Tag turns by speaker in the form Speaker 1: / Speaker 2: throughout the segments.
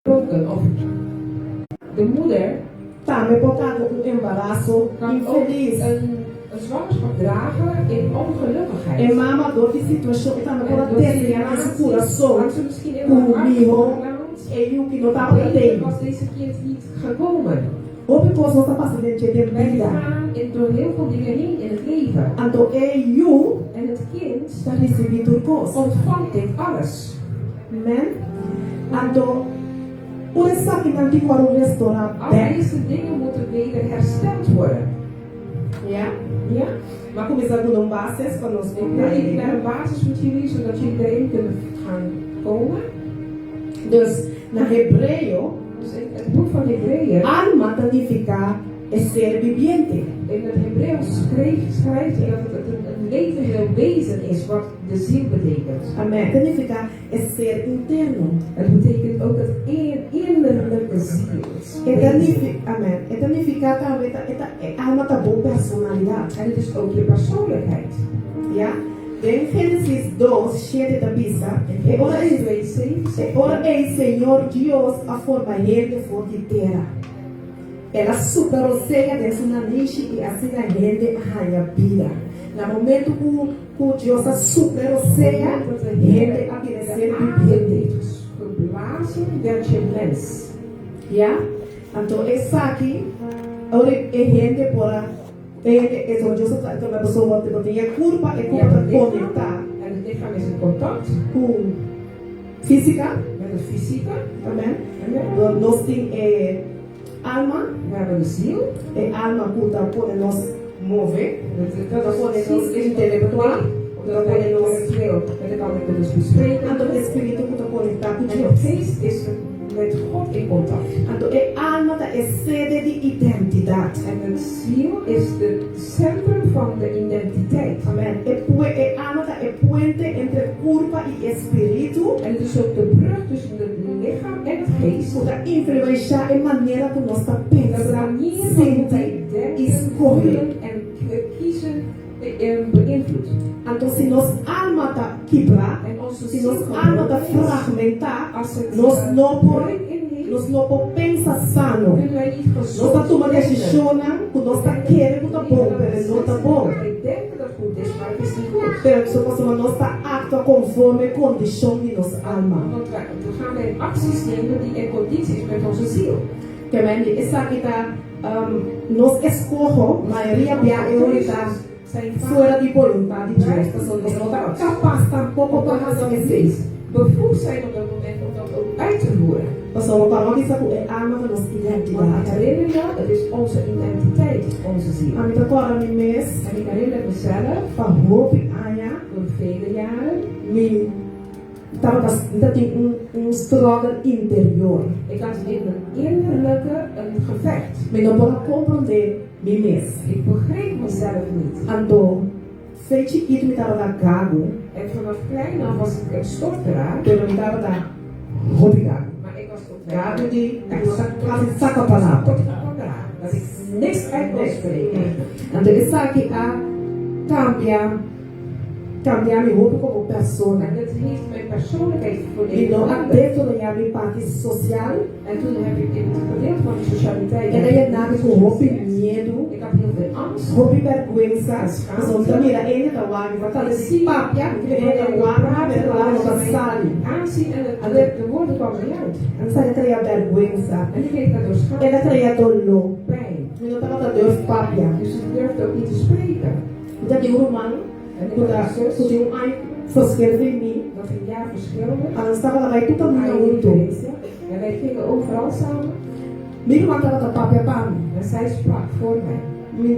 Speaker 1: Of de moeder
Speaker 2: também pode estar com embaraço
Speaker 1: kan ook
Speaker 2: infeliz.
Speaker 1: een zwangerschap dragen in ongelukkigheid.
Speaker 2: E mama door die situação também pode ter esse coração
Speaker 1: had ze misschien heel erg
Speaker 2: comigo
Speaker 1: uitgebrand.
Speaker 2: e o que não estava
Speaker 1: Beter
Speaker 2: tendo.
Speaker 1: was deze kind niet gekomen.
Speaker 2: Hope posso não estar passando de
Speaker 1: Wij
Speaker 2: vida.
Speaker 1: gaan door heel veel dingen heen in het leven.
Speaker 2: Então eu
Speaker 1: En het kind
Speaker 2: está recebendo coisa.
Speaker 1: ontvangt dit alles.
Speaker 2: Amen. Então por isso que não tem para o restaurar
Speaker 1: Al
Speaker 2: bem.
Speaker 1: deze dingen moeten weer hersteld worden.
Speaker 2: Ja?
Speaker 1: Ja?
Speaker 2: Maar começar com um bases para nós
Speaker 1: Ik wil even
Speaker 2: entender.
Speaker 1: naar een basis met jullie, zodat jullie erin kunnen gaan komen.
Speaker 2: Dus na hebreu,
Speaker 1: Dus in het boek van Hebreeën,
Speaker 2: alma significa ser viviente.
Speaker 1: in het Hebreeuws schrijft hij dat het een levende wezen is, wat de ziel betekent.
Speaker 2: Amen. Significa ser interno.
Speaker 1: Het betekent ook het innerlijke ziel.
Speaker 2: Amen. Het significa também alma tá boa personalidade.
Speaker 1: En het is ook je persoonlijkheid.
Speaker 2: Ja? In Gênesis 2, 7 da Bisa,
Speaker 1: In
Speaker 2: ora
Speaker 1: Genesis
Speaker 2: é
Speaker 1: 2:7 zegt
Speaker 2: ora é Senhor Deus a forma gente for de terra. Ela superoseia de sua niche e assim a gente arranha vida. No momento que Deus a superoseia, gente a querer ser viviente.
Speaker 1: geblazen werd je mens.
Speaker 2: Ja? Então essa aqui, ora é gente por é onde Deus está então a pessoa tem a curva e
Speaker 1: Je hebt
Speaker 2: como
Speaker 1: een lichaam
Speaker 2: conectar
Speaker 1: en het lichaam is in contact
Speaker 2: com física,
Speaker 1: met het fysieke.
Speaker 2: amen.
Speaker 1: En
Speaker 2: Nós tem alma,
Speaker 1: we hebben de ziel.
Speaker 2: e alma que pode nos mover,
Speaker 1: Dat
Speaker 2: pode
Speaker 1: is
Speaker 2: nos intelectual,
Speaker 1: dat
Speaker 2: pode
Speaker 1: wij
Speaker 2: nos
Speaker 1: intellectueel met elkaar kunnen dus bespreken.
Speaker 2: então o espírito que conectar com
Speaker 1: En de
Speaker 2: Deus.
Speaker 1: geest is met God in contact.
Speaker 2: Então alma é sede de identidade.
Speaker 1: En het ziel is het centrum van de identiteit.
Speaker 2: Amen. Alma é puente entre curva e espírito.
Speaker 1: En het is ook de brug tussen het lichaam en het geest.
Speaker 2: Para influenciar a maneira que nós está
Speaker 1: De
Speaker 2: pensando,
Speaker 1: manier waarop wij
Speaker 2: sentir,
Speaker 1: denken,
Speaker 2: escolher.
Speaker 1: voelen en kiezen beïnvloedt.
Speaker 2: Então, se nós alma está quebrar,
Speaker 1: En onze
Speaker 2: se
Speaker 1: ziel
Speaker 2: nós alma está
Speaker 1: gebroken is,
Speaker 2: fragmentar,
Speaker 1: als het
Speaker 2: nós não por
Speaker 1: breuk in heeft,
Speaker 2: nós não por pensar sano.
Speaker 1: kunnen wij niet
Speaker 2: Nós
Speaker 1: gezond
Speaker 2: está tomando
Speaker 1: denken.
Speaker 2: decisão que nós está querendo que está bom, mas não está bom.
Speaker 1: Ik denk dat het goed is, maar het is niet goed.
Speaker 2: Pero se nós está actua conforme a condição de nossa alma.
Speaker 1: Want we gaan weer acties nemen die in conditie is met onze ziel.
Speaker 2: Que men essa aqui está nós escolho, maioria bem está
Speaker 1: Zijn
Speaker 2: fora de vontade de Deus. Nós não está capaz tampouco para fazer isso.
Speaker 1: bevoegd zijn op dat moment om dat ook uit te voeren.
Speaker 2: Nós vamos para onde está é alma da nossa
Speaker 1: Want
Speaker 2: identidade.
Speaker 1: herinner je, het is onze identiteit, onze ziel.
Speaker 2: A minha agora me mês,
Speaker 1: En ik herinner mezelf,
Speaker 2: para roupa, aia,
Speaker 1: door vele jaren,
Speaker 2: me estava ainda tem struggle interior.
Speaker 1: ik had in mijn innerlijke een gevecht.
Speaker 2: Me não pode compreender me mês.
Speaker 1: Ik begreep mezelf niet.
Speaker 2: Ando, fez chiquito me estava da gago,
Speaker 1: En vanaf klein af was ik een storteraar,
Speaker 2: pero me estava da roupa gago.
Speaker 1: maar ik was tot
Speaker 2: Gago de quase saca
Speaker 1: tot
Speaker 2: palavra.
Speaker 1: gedrag. Dat ik niks uit kon spreken.
Speaker 2: Ando, essa aqui a cambiar minha roupa como persona.
Speaker 1: En dat heeft mijn persoonlijkheid
Speaker 2: E
Speaker 1: volledig
Speaker 2: não
Speaker 1: veranderd.
Speaker 2: dentro da minha parte social,
Speaker 1: En toen heb ik in het gedeelte van de socialiteit.
Speaker 2: ela ia nada com roupa e medo.
Speaker 1: Ik had heel veel angst.
Speaker 2: Roupa e vergüenza. Nós vamos também ainda da wang, vai falar assim, papia, que vem da wang, vai lá no passado.
Speaker 1: Aanzien en de woorden kwamen niet uit.
Speaker 2: Ela sai traia vergüenza.
Speaker 1: En ik kreeg daardoor
Speaker 2: Ela
Speaker 1: schaamte,
Speaker 2: traia dolor.
Speaker 1: pijn.
Speaker 2: Eu não estava dando papia.
Speaker 1: Dus ik durfde ook niet te spreken.
Speaker 2: Já tem um man,
Speaker 1: En ik
Speaker 2: quando
Speaker 1: had een zus,
Speaker 2: tem ai, verschil em mim.
Speaker 1: dat een jaar verschilde.
Speaker 2: Ela estava lá, vai tudo
Speaker 1: Aan
Speaker 2: caminho
Speaker 1: de
Speaker 2: junto.
Speaker 1: Indonesia. En wij gingen overal samen.
Speaker 2: Minha irmã estava com papia para mim.
Speaker 1: En zij sprak voor mij.
Speaker 2: Me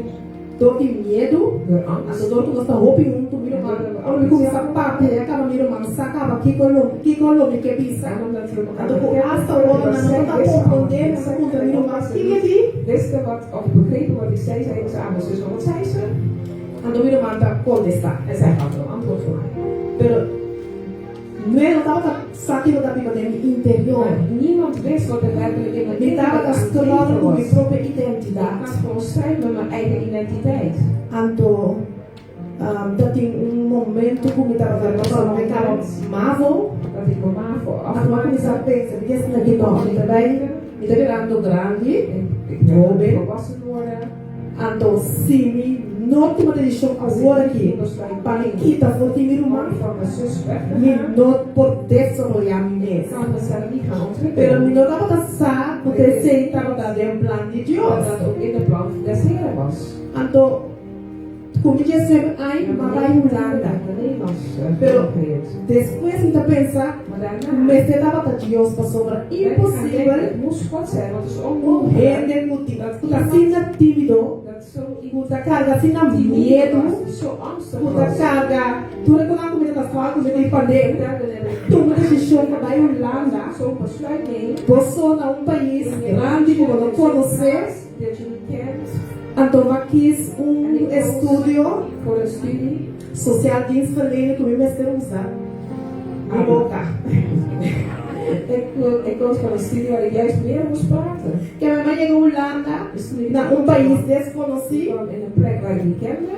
Speaker 2: dou de medo.
Speaker 1: Door
Speaker 2: A
Speaker 1: angst.
Speaker 2: dor que gosta roupa junto, minha irmã. Quando me começa a papia, acaba minha irmã, sacava aqui colo, me que pisa.
Speaker 1: En omdat we elkaar
Speaker 2: Então,
Speaker 1: bekenden,
Speaker 2: hasta
Speaker 1: hoorden
Speaker 2: agora,
Speaker 1: we
Speaker 2: não
Speaker 1: zij
Speaker 2: está
Speaker 1: wisten allemaal
Speaker 2: compreendendo,
Speaker 1: wat
Speaker 2: essa
Speaker 1: zij
Speaker 2: conta, minha irmã,
Speaker 1: zei.
Speaker 2: que é de?
Speaker 1: Wisten wat, of begrepen wat ik zei, zeiden ze aan mijn zus, wat zei ze?
Speaker 2: Então, minha irmã está contestar.
Speaker 1: En zij gaf een antwoord voor mij.
Speaker 2: Pero, não estava saindo da Bíblia do interior.
Speaker 1: Maar niemand wist wat er werkelijk in mijn
Speaker 2: Me estava
Speaker 1: innerlijke
Speaker 2: gastando
Speaker 1: aan het
Speaker 2: com
Speaker 1: was.
Speaker 2: minha própria
Speaker 1: Ik
Speaker 2: identidade.
Speaker 1: had gewoon strijd met mijn eigen identiteit.
Speaker 2: Então, dat in momento como estava falando, eu estava mavo,
Speaker 1: Dat ik me maar voor
Speaker 2: a tua começar a pensar, porque esse aqui não, me também virando grande,
Speaker 1: Ik ben
Speaker 2: jovem,
Speaker 1: volwassen worden.
Speaker 2: então se me não toma decisão agora aqui, para me quitar forte me
Speaker 1: Om
Speaker 2: rumah,
Speaker 1: van mijn zus weg te
Speaker 2: me
Speaker 1: gaan.
Speaker 2: não por desenvolver me
Speaker 1: Ik
Speaker 2: mesmo.
Speaker 1: kan mezelf niet gaan
Speaker 2: Pero me
Speaker 1: ontwikkelen.
Speaker 2: não dava passar, porque sei estava dando plan de Deus.
Speaker 1: Dat dat ook in de plan des Heren was.
Speaker 2: Então, como diz sempre, ai,
Speaker 1: En
Speaker 2: mas
Speaker 1: mijn
Speaker 2: vai
Speaker 1: leven
Speaker 2: Holanda.
Speaker 1: naar de Nederlands
Speaker 2: Pero
Speaker 1: geprobeerd.
Speaker 2: depois então pensar,
Speaker 1: Maar daarna
Speaker 2: mas se dava para Deus para sobra
Speaker 1: ben ik gaan denken,
Speaker 2: impossível,
Speaker 1: het moest God zijn, want het is onmogelijk.
Speaker 2: render motivo, assim na tímido,
Speaker 1: Dat zo
Speaker 2: puta carga assim na medo,
Speaker 1: zo angstig
Speaker 2: puta
Speaker 1: was.
Speaker 2: carga, tu reconhece como das falas de pandemia, tu me deixou para vai Holanda,
Speaker 1: Zo'n besluit neemt.
Speaker 2: passou na país grande que não conhecer,
Speaker 1: Dat je niet kent.
Speaker 2: então aqui estudio
Speaker 1: Voor een studie.
Speaker 2: social dienstverlening que me mestre usar. Me boca.
Speaker 1: Ik was van een studie waar ik juist meer moest praten.
Speaker 2: Que a minha mãe chegou a Holanda,
Speaker 1: Dus toen ik
Speaker 2: na país desconhecido,
Speaker 1: kwam in een plek waar ik niet kende.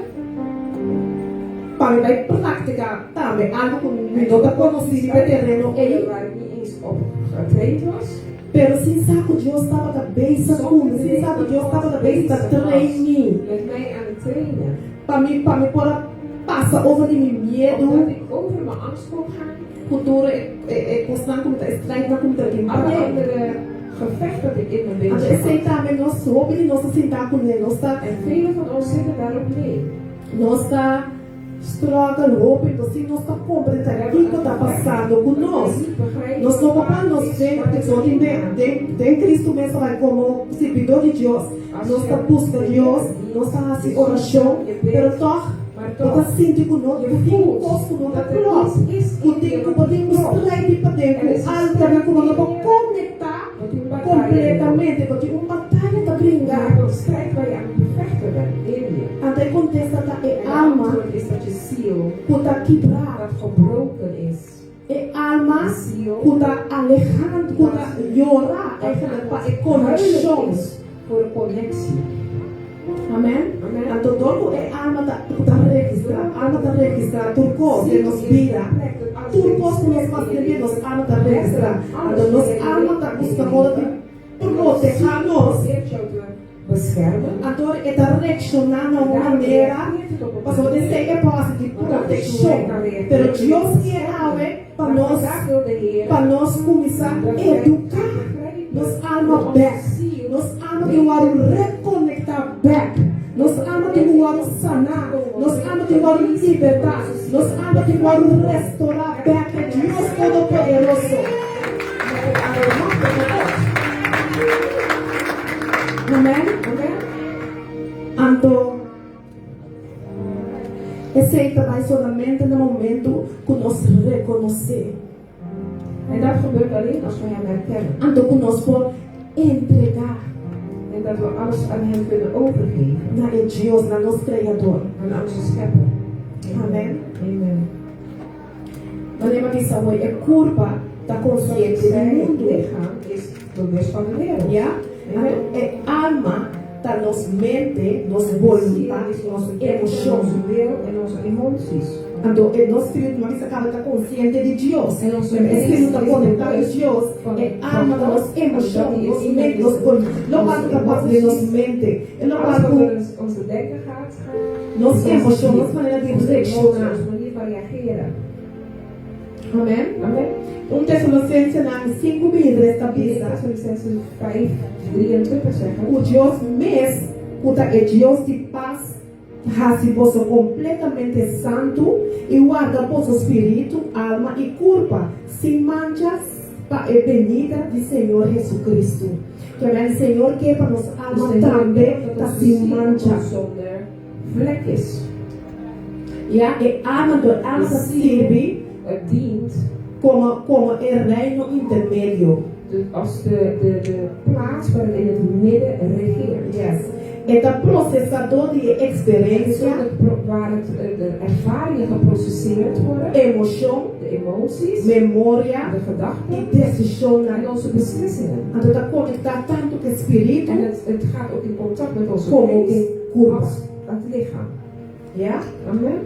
Speaker 2: para me vai praticar também algo que não está conhecido no terreno aí.
Speaker 1: Waar ik niet eens op getraind was.
Speaker 2: Pero sim sabe que Deus estava da beça com, sim sabe que Deus estava da beça training.
Speaker 1: Met mij aan het trainen.
Speaker 2: Para mim poder passar over de meu
Speaker 1: Omdat
Speaker 2: medo,
Speaker 1: ik over mijn angst kon gaan.
Speaker 2: futuro é constante como está estranho na como está aqui.
Speaker 1: Alle andere gevecht dat ik in me
Speaker 2: Então,
Speaker 1: bezig
Speaker 2: esse também nós soube de nós sentar com ele, nós está
Speaker 1: En velen van ons zitten daarop mee.
Speaker 2: nós está struggle, hope, então sim nós está compreendendo o que está passando conosco. Nós não vamos nos ver, porque só tem Cristo mesmo vai como servidor de Deus. Nós está buscando Deus, nós está assim oração, pero toch nós está sentindo conosco, porque o corpo não está claro. O tempo podemos trair para dentro, algo como não vamos conectar completamente, porque uma batalha está
Speaker 1: Je
Speaker 2: brigando.
Speaker 1: hebt een strijd waar je aan het bevechten bent in je.
Speaker 2: Até contesta é
Speaker 1: En het
Speaker 2: alma,
Speaker 1: antwoord is dat je ziel
Speaker 2: puta quebrar,
Speaker 1: dat gebroken is.
Speaker 2: é alma,
Speaker 1: Je ziel
Speaker 2: puta alejando, puta llorar, é conexão.
Speaker 1: is voor een connectie.
Speaker 2: Amém?
Speaker 1: Amen.
Speaker 2: Então, todo é alma da alma da registrar, turcos de nos vida, turcos que nos fazem nos alma da registrar. Então, nos alma da buscadora de proteger-nos.
Speaker 1: Probeert jou te beschermen.
Speaker 2: Então, é da reaccionar de uma maneira, para poder ser capaz de proteção. Pero Deus quer algo para nós começar a educar nos alma back. Nos alma de um reconectar back. Nos alma de um sanar. Nos alma de um libertar. Nos alma de um restaurar back. É Deus Todo-Poderoso. Amém? Então, esse trabalho somente no momento que nós reconhecer.
Speaker 1: En dat gebeurt alleen als we hem herkennen.
Speaker 2: Então, que nós podemos entregar
Speaker 1: En dat we alles aan hem kunnen overgeven.
Speaker 2: na Deus, na nosso Criador.
Speaker 1: Aan onze schepper.
Speaker 2: Amen.
Speaker 1: Amen.
Speaker 2: Wanneer we zeggen, é culpa da consciência do
Speaker 1: Zijn
Speaker 2: mundo.
Speaker 1: lichaam is bewust van de wereld.
Speaker 2: Ja? É alma da nossa mente, nossa vontade, nossa emoção.
Speaker 1: Onze wil en onze emoties.
Speaker 2: Então, é nosso espírito, uma vez acaba está consciente de Deus.
Speaker 1: En onze
Speaker 2: O espírito está
Speaker 1: geest
Speaker 2: conectado a Deus. É alma da nossa emoção, nossa mente, nossa vontade. Não passa da parte de nossa mente. É não
Speaker 1: Als
Speaker 2: passa
Speaker 1: het
Speaker 2: com
Speaker 1: over onze denken gaat,
Speaker 2: nossa emoção, nossa maneira de
Speaker 1: onze
Speaker 2: reaccionar.
Speaker 1: manier van reageren.
Speaker 2: Amém?
Speaker 1: Amen.
Speaker 2: Tessalonicenses 5:3 está
Speaker 1: Pisa
Speaker 2: dizendo.
Speaker 1: 5:23 zeggen.
Speaker 2: O Deus mesmo, é Deus de paz, raça vosso completamente santo e guarda vosso espírito, alma e corpo, sem manchas, para a venida do Senhor Jesus Cristo. Que o Senhor quer para nossa alma também está sem mancha.
Speaker 1: Zonder vlekjes.
Speaker 2: Ja, e alma do alma serve
Speaker 1: Het dient
Speaker 2: como reino intermédio.
Speaker 1: als de plaats waarin in het midden regeert.
Speaker 2: Yes. É o processador de experiência,
Speaker 1: Waar de ervaringen geprocesseerd worden,
Speaker 2: emoção,
Speaker 1: de emoties,
Speaker 2: memória
Speaker 1: de
Speaker 2: e
Speaker 1: gedachten
Speaker 2: decisão.
Speaker 1: en onze beslissingen.
Speaker 2: Então está conectado tanto com o espírito
Speaker 1: En het gaat ook in contact met onze
Speaker 2: como
Speaker 1: geest
Speaker 2: com o corpo.
Speaker 1: als het lichaam.
Speaker 2: Ja?
Speaker 1: Amen.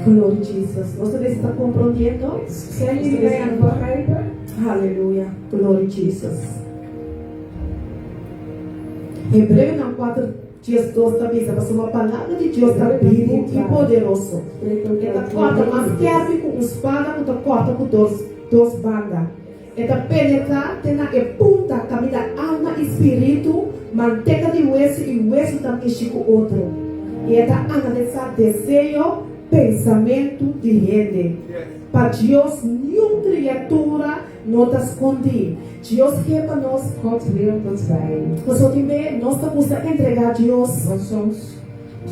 Speaker 2: Gloria a Jesus. ¿Ustedes están comprendiendo?
Speaker 1: Zijn jullie mij aan het begrijpen?
Speaker 2: Aleluia. Glória a Jesus. Hebreu 4 dias 2 da Bíblia, mas uma palavra de Deus da Bíblia que poderoso. Ela corta mais querme com espada, ela corta com duas bandas. Ela penetra, tem na punta, caminha alma e espírito, manteiga de hueso e hueso também chico outro. E ela analisa desejo, pensamento de gente. Para Deus, nenhuma criatura não está escondida. Deus quer para nós.
Speaker 1: God wil dat wij.
Speaker 2: Nós estamos a entregar a Deus.
Speaker 1: Want soms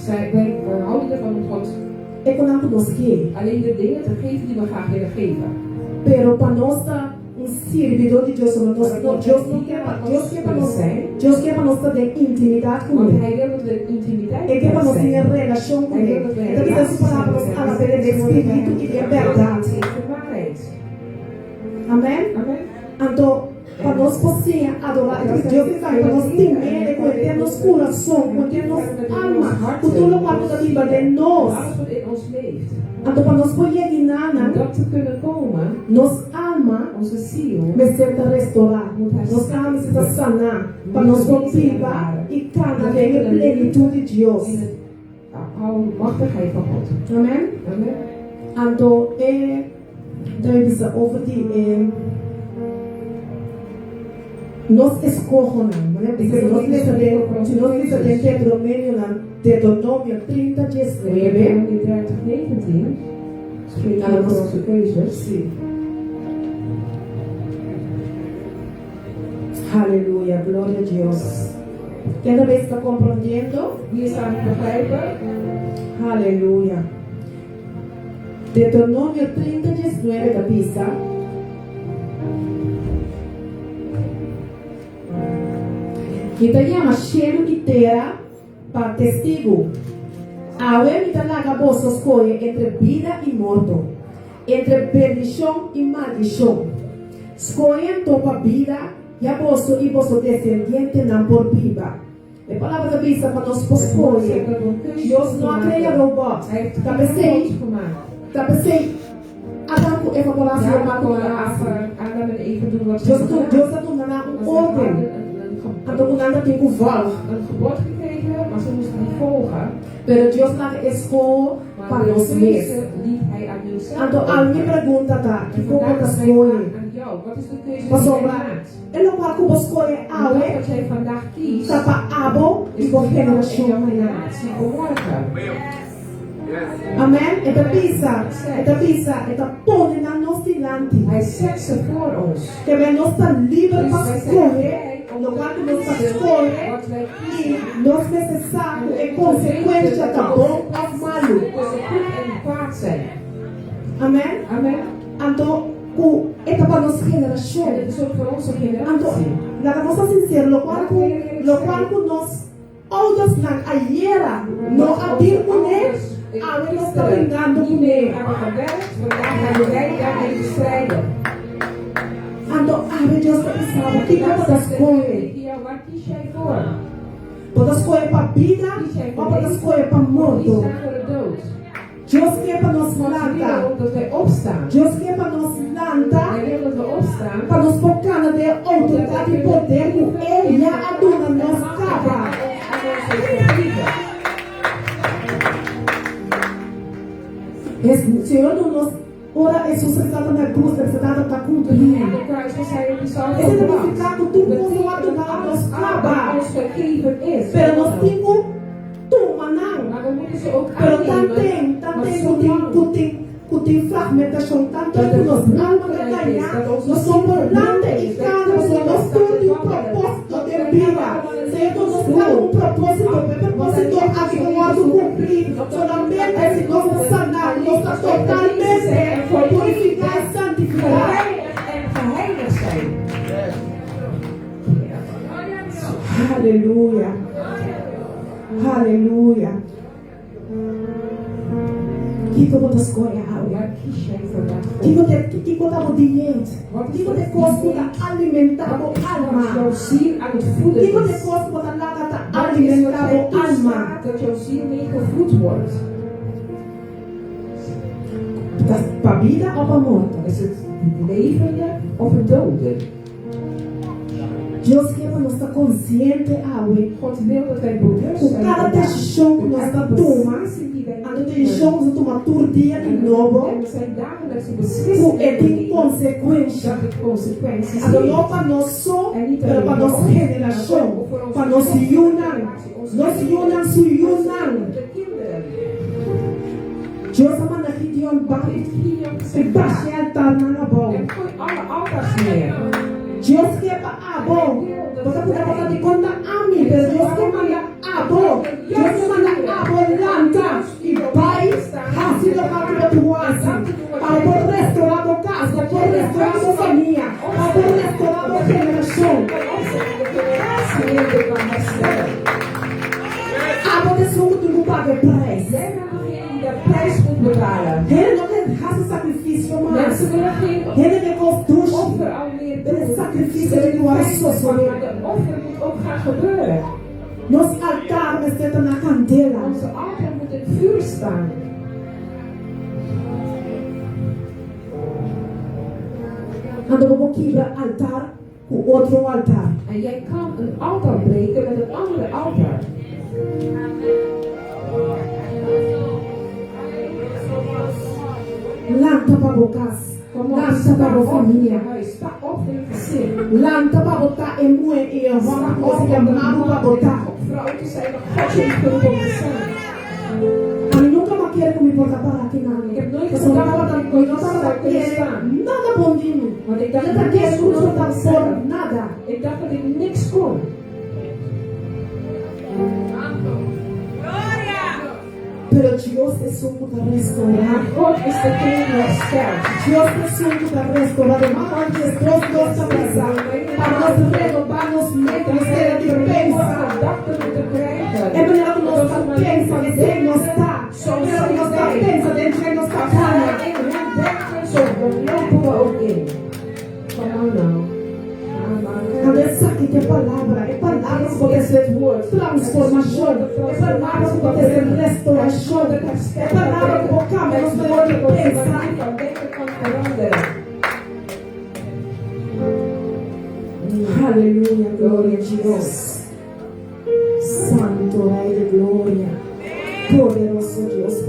Speaker 1: wij houden ervan om God
Speaker 2: É quando nós queremos.
Speaker 1: alleen de dingen te geven die we graag willen geven.
Speaker 2: Pero para nós servidor de Deus, Deus quer para nós ser. Deus quer para nós ter intimidade com
Speaker 1: Want
Speaker 2: Ele.
Speaker 1: Hij wil dat we intimiteit
Speaker 2: Ele quer para nós ter
Speaker 1: zijn.
Speaker 2: relação com
Speaker 1: Hij wil
Speaker 2: Ele.
Speaker 1: dat we
Speaker 2: Ele quer as palavras a la de espírito e de verdade.
Speaker 1: De waarheid.
Speaker 2: Amém?
Speaker 1: Amen.
Speaker 2: Então, para nós poder adorar, Deus está para nós temer, com eternos coração, com eternos alma, com tudo quanto da Bíblia de nós.
Speaker 1: Alles wat in ons leeft.
Speaker 2: Então, para nós poder
Speaker 1: Om
Speaker 2: guiar,
Speaker 1: dat te kunnen komen,
Speaker 2: nossa alma
Speaker 1: onze ziel,
Speaker 2: necessita restaurar, nossa alma necessita sanar, para nós viva e cada em plenitude de Deus.
Speaker 1: in het almachtigheid van God.
Speaker 2: Amém?
Speaker 1: Amen.
Speaker 2: Então, daar is over die nós escolhemos, né? Se nós lemos Deuteronômio 30, 19,
Speaker 1: Deuteronomie 30, 19 spreekt over onze keuzes.
Speaker 2: sim. Aleluia, glória a Deus. Quem também está compreendendo?
Speaker 1: Wie is aan het begrijpen?
Speaker 2: Aleluia. Deuteronômio 30, 19 da Bíblia. Que tenha cheiro de terra para testigo. A me talaga vossos escolhe entre vida e morto, entre bendição e maldição. Escolhem toda vida e a vosso e vosso descendente não por viva. A palavra da Bíblia para nós escolher. Deus não cria robô.
Speaker 1: Hij heeft
Speaker 2: Tá pensei,
Speaker 1: gemaakt.
Speaker 2: tá pensei. Adam com Eva por
Speaker 1: Ja,
Speaker 2: assim,
Speaker 1: maar
Speaker 2: uma
Speaker 1: Adam en Eva doen wat ze
Speaker 2: Deus
Speaker 1: gedaan.
Speaker 2: está dando
Speaker 1: Ze
Speaker 2: ordem.
Speaker 1: hadden
Speaker 2: Então, quando anda tem que voar.
Speaker 1: een gebod gekregen, maar ze moesten die volgen.
Speaker 2: Pero Deus não escolhe
Speaker 1: Maar
Speaker 2: para
Speaker 1: de
Speaker 2: nós
Speaker 1: keuze
Speaker 2: mesmos.
Speaker 1: liet hij aan hunzelf.
Speaker 2: Então, a minha pergunta tá, que como
Speaker 1: Vandaag
Speaker 2: tá
Speaker 1: is mijn
Speaker 2: escolhe?
Speaker 1: vraag aan jou. Wat is de keuze die
Speaker 2: Pastor,
Speaker 1: jij maakt?
Speaker 2: ele não vai como escolhe
Speaker 1: En
Speaker 2: awe,
Speaker 1: dat wat jij vandaag kiest,
Speaker 2: tá para abo
Speaker 1: is
Speaker 2: e
Speaker 1: voor
Speaker 2: com
Speaker 1: jou en jouw
Speaker 2: generação amanhã.
Speaker 1: generatie voor morgen.
Speaker 2: Amém? Esta pizza, esta põe na nossa diante.
Speaker 1: Hij zet ze voor ons.
Speaker 2: Que vem nós tá livre
Speaker 1: Dus
Speaker 2: para
Speaker 1: wij zijn
Speaker 2: escolher,
Speaker 1: vrij om
Speaker 2: no
Speaker 1: te
Speaker 2: quanto nós tá
Speaker 1: kiezen
Speaker 2: escolher,
Speaker 1: wat wij
Speaker 2: e
Speaker 1: kiezen.
Speaker 2: nós necessário é consequência tá bom ou malo.
Speaker 1: Tussen goed en kwaad zijn.
Speaker 2: Amém?
Speaker 1: Amen.
Speaker 2: Então, esta para nossa
Speaker 1: En
Speaker 2: geração.
Speaker 1: dit is ook voor onze
Speaker 2: Então,
Speaker 1: generatie.
Speaker 2: la nossa sincera, lo qual nós outros na aiera, não abrir com ele, a ele não está brincando
Speaker 1: Niet
Speaker 2: com
Speaker 1: meer
Speaker 2: ele.
Speaker 1: hebben gewerkt, vandaag gaan wij daarmee bestrijden.
Speaker 2: Então, a Deus está pensando, que cada das coisas,
Speaker 1: Ja, waar kies jij voor?
Speaker 2: todas as coisas para vida, ou todas as coisas para
Speaker 1: Die
Speaker 2: morto.
Speaker 1: staan voor de dood.
Speaker 2: Deus quer para nós
Speaker 1: God
Speaker 2: plantar,
Speaker 1: wil dat wij opstaan.
Speaker 2: Deus quer para nós plantar,
Speaker 1: Hij wil dat we opstaan.
Speaker 2: para nós focar na de autoridade e poder com ele e a dona nós cava. O Senhor não nos ora é suscitado na cruz, representado está cumprindo. Esse significado tudo nos lado da nos cava. Pero nós temos toma não. Pero tem fragmentação, tanto que nós alma de ganhar, nós somos planta e cada pessoa, nós temos um propósito de vida. Senhor, nós temos um propósito aqui com o lado cumprir. Solamente se nós sanar, nós estamos totalmente purificar e santificar. Aleluia. Aleluia. Que como das coisas, que como diet, que como coisa para alimentar a alma, que como coisa para alimentar a alma.
Speaker 1: Dat jouw ziel mee gevoed wordt.
Speaker 2: para vida ou para morte.
Speaker 1: Is het levende of het dode?
Speaker 2: Deus quer para nós estar consciente
Speaker 1: God wil dat wij bewust
Speaker 2: com
Speaker 1: zijn
Speaker 2: cada
Speaker 1: van
Speaker 2: decisão que nós
Speaker 1: elke
Speaker 2: tomamos.
Speaker 1: beslissing die wij
Speaker 2: A decisão de tomar todo dia de novo,
Speaker 1: En we zijn dagelijkse
Speaker 2: com
Speaker 1: beslissingen
Speaker 2: é de
Speaker 1: nemen,
Speaker 2: consequência.
Speaker 1: dat het consequenties
Speaker 2: A não
Speaker 1: heeft.
Speaker 2: para nós só,
Speaker 1: En niet
Speaker 2: mas para
Speaker 1: alleen
Speaker 2: nossa
Speaker 1: ons,
Speaker 2: geração,
Speaker 1: maar voor onze
Speaker 2: para nós se
Speaker 1: generatie,
Speaker 2: unam, nós se unam, se unam.
Speaker 1: de kinderen.
Speaker 2: Deus manda Gideon
Speaker 1: Wat
Speaker 2: bij,
Speaker 1: heeft Gideon
Speaker 2: se
Speaker 1: gezegd?
Speaker 2: baixe altar na boa.
Speaker 1: En gooi alle altars neer.
Speaker 2: Deus quer para bom. Você pode botar de conta a mim, mas Deus quer mandar bom. Deus quer mandar bom lanta e vai assim do lado da tua para poder restaurar a casa, para poder restaurar a família, para poder restaurar a geração. Poder ser muito no pague preço.
Speaker 1: Jij bent degene die de prijs moet betalen.
Speaker 2: Ele não quer fazer sacrifício mais.
Speaker 1: Mensen willen geen
Speaker 2: Ele quer construir.
Speaker 1: offer al meer doen.
Speaker 2: Ele sacrifício
Speaker 1: Ze
Speaker 2: de
Speaker 1: willen prijs
Speaker 2: coração.
Speaker 1: betalen, maar de offer moet ook gaan gebeuren.
Speaker 2: Nosso altar está na candela.
Speaker 1: Onze altaar moet in het vuur staan.
Speaker 2: Quando eu vou quebrar altar com outro altar.
Speaker 1: En jij kan een altaar breken met een andere altaar.
Speaker 2: Lanta para bocar. Lanta para a família.
Speaker 1: Sta op in het gezin.
Speaker 2: Lanta para botar em moe e eu vou na coisa que é mago para botar.
Speaker 1: Vrouwen te zijn dat God heeft geroepen om te zijn.
Speaker 2: A mim nunca mais quero que me botar para aqui nada.
Speaker 1: Ik heb nooit
Speaker 2: Eu só
Speaker 1: gedacht
Speaker 2: não
Speaker 1: dat ik
Speaker 2: vou
Speaker 1: ooit
Speaker 2: não
Speaker 1: zou
Speaker 2: estava
Speaker 1: kunnen
Speaker 2: querendo
Speaker 1: staan.
Speaker 2: nada bondinho.
Speaker 1: Want ik
Speaker 2: Eu
Speaker 1: dacht
Speaker 2: não
Speaker 1: dat
Speaker 2: quero
Speaker 1: ik
Speaker 2: que
Speaker 1: niks
Speaker 2: não
Speaker 1: kon
Speaker 2: está por
Speaker 1: zeggen.
Speaker 2: nada.
Speaker 1: Ik dacht dat ik niks kon.
Speaker 2: Pero Dios es un que restaurar.
Speaker 1: God is degene die herstelt.
Speaker 2: Dios es un que restaurar. Antes Dios nos cabeza para nos renovar nos metas de pensa.
Speaker 1: Gedachten moeten krijgen.
Speaker 2: É melhor que nós pensa de quem nós está. É melhor que nós pensa de quem nós está.
Speaker 1: In hen denken, zo lopen we ook in. Come on now.
Speaker 2: Quando é saque de palavra, é palavra que pode ser transformação, é palavra que pode ser restauração, é palavra que pode cambiar nos modos de pensar.
Speaker 1: Van denken kan veranderen.
Speaker 2: Aleluia, glória a Deus. Santo Rei de glória, poderoso Deus,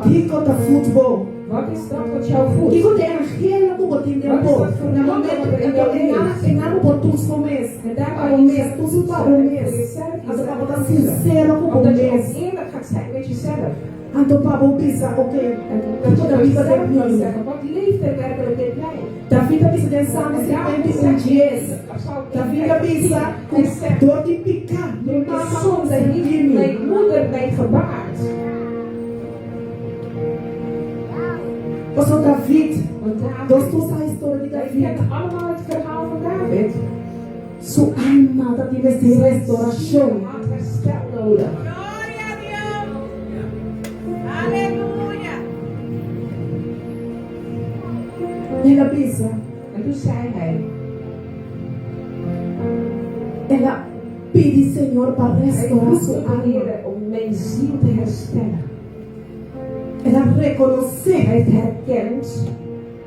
Speaker 2: Kiko da futebol.
Speaker 1: Wat is dat wat jou voelt?
Speaker 2: Kiko de angelo que botem de amor. Na momento em algo por tus comes.
Speaker 1: En daar
Speaker 2: Para
Speaker 1: kan
Speaker 2: o
Speaker 1: je
Speaker 2: mês, tu super para o mês. Ando para botar
Speaker 1: jezelf
Speaker 2: sincero com o
Speaker 1: Omdat je
Speaker 2: mês.
Speaker 1: ook eerlijk gaat zijn met jezelf.
Speaker 2: Ando para o bisa, ok.
Speaker 1: En dat
Speaker 2: Kiko
Speaker 1: je
Speaker 2: da
Speaker 1: dan
Speaker 2: vida
Speaker 1: jezelf
Speaker 2: de
Speaker 1: kan
Speaker 2: mim.
Speaker 1: zeggen, wat leeft er werkelijk in mij?
Speaker 2: Da vida bisa de Salmo 51 dias. Da vida bisa com dor de picar.
Speaker 1: Door
Speaker 2: No
Speaker 1: de
Speaker 2: mama
Speaker 1: zonde heeft mijn moeder mij gebaard.
Speaker 2: Pastor David,
Speaker 1: Want
Speaker 2: nós
Speaker 1: David,
Speaker 2: todos a história de
Speaker 1: wij
Speaker 2: David.
Speaker 1: kennen allemaal het verhaal van David.
Speaker 2: Sua alma da tive de restauração.
Speaker 1: Hij had herstel nodig.
Speaker 2: Ela pensa,
Speaker 1: En toen zei hij,
Speaker 2: ela pede Senhor para
Speaker 1: hij
Speaker 2: restaurar
Speaker 1: vroeg
Speaker 2: sua
Speaker 1: de
Speaker 2: alma.
Speaker 1: Heer om mijn ziel te herstellen.
Speaker 2: Ela reconhece
Speaker 1: Hij heeft herkend